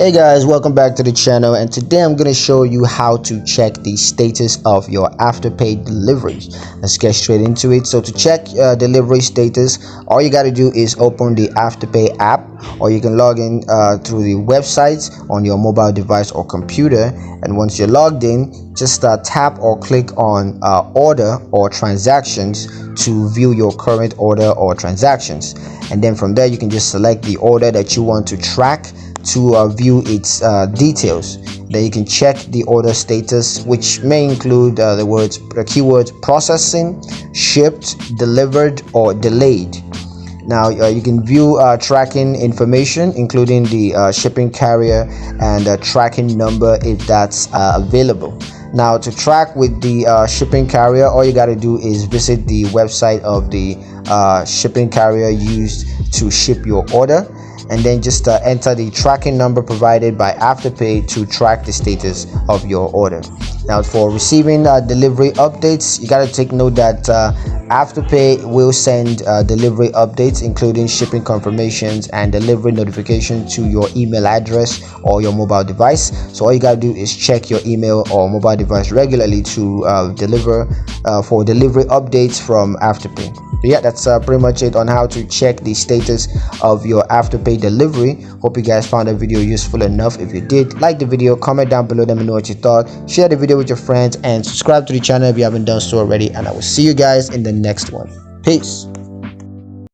Hey guys, welcome back to the channel, and today I'm going to show you how to check the status of your Afterpay deliveries. Let's get straight into it. So to check delivery status, all you got to do is open the Afterpay app, or you can log in through the website on your mobile device or computer. And once you're logged in, just tap or click on order or transactions to view your current order or transactions. And then from there you can just select the order that you want to track to view its details. Then you can check the order status, which may include the keywords processing, shipped, delivered, or delayed. Now you can view tracking information, including the shipping carrier and tracking number if that's available. Now to track with the shipping carrier, all you got to do is visit the website of the shipping carrier used to ship your order, and then just enter the tracking number provided by Afterpay to track the status of your order. Now for receiving delivery updates, you got to take note that Afterpay will send delivery updates, including shipping confirmations and delivery notification to your email address or your mobile device. So all you got to do is check your email or mobile device regularly to for delivery updates from Afterpay. But yeah, that's pretty much it on how to check the status of your Afterpay delivery. Hope you guys found the video useful enough. If you did, like the video, comment down below, let me know what you thought, share the video with your friends, and subscribe to the channel if you haven't done so already. And I will see you guys in the next one. Peace.